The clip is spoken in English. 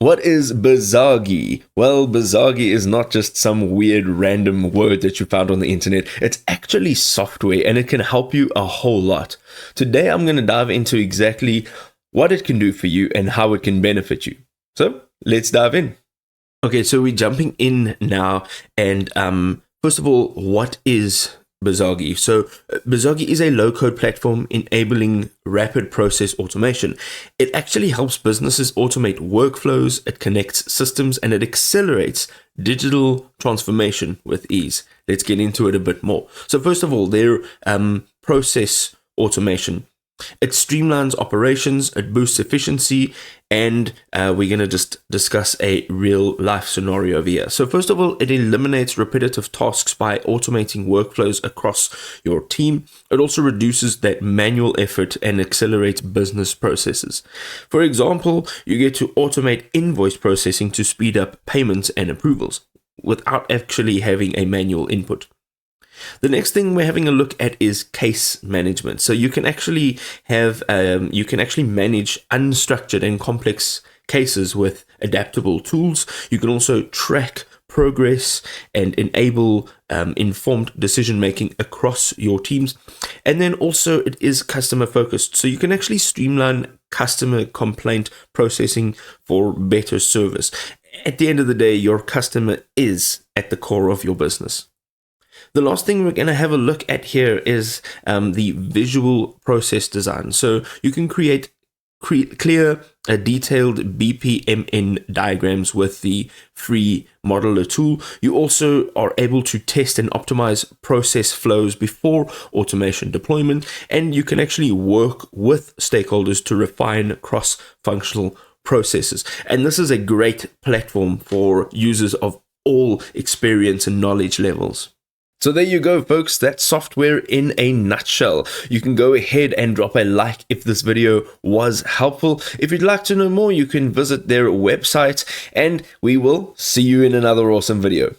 What is Bizagi? Well, Bizagi is not just some weird random word that you found on the internet. It's actually software and it can help you a whole lot. Today, I'm going to dive into exactly what it can do for you and how it can benefit you. So, let's dive in. Okay, so we're jumping in now. And first of all, what is Bizagi? So, Bizagi is a low-code platform enabling rapid process automation. It actually helps businesses automate workflows, it connects systems, and it accelerates digital transformation with ease. Let's get into it a bit more. So, first of all, their process automation. It streamlines operations, it boosts efficiency, and we're going to just discuss a real life scenario over here. So first of all, it eliminates repetitive tasks by automating workflows across your team. It also reduces that manual effort and accelerates business processes. For example, you get to automate invoice processing to speed up payments and approvals without actually having a manual input. The next thing we're having a look at is case management. So you can actually have manage unstructured and complex cases with adaptable tools. You can also track progress and enable informed decision making across your teams. And then also it is customer focused. So you can actually streamline customer complaint processing for better service. At the end of the day, your customer is at the core of your business. The last thing we're going to have a look at here is the visual process design. So you can create clear, detailed BPMN diagrams with the free modeler tool. You also are able to test and optimize process flows before automation deployment, and you can actually work with stakeholders to refine cross-functional processes. And this is a great platform for users of all experience and knowledge levels. So there you go, folks. That's software in a nutshell. You can go ahead and drop a like if this video was helpful. If you'd like to know more, you can visit their website, and we will see you in another awesome video.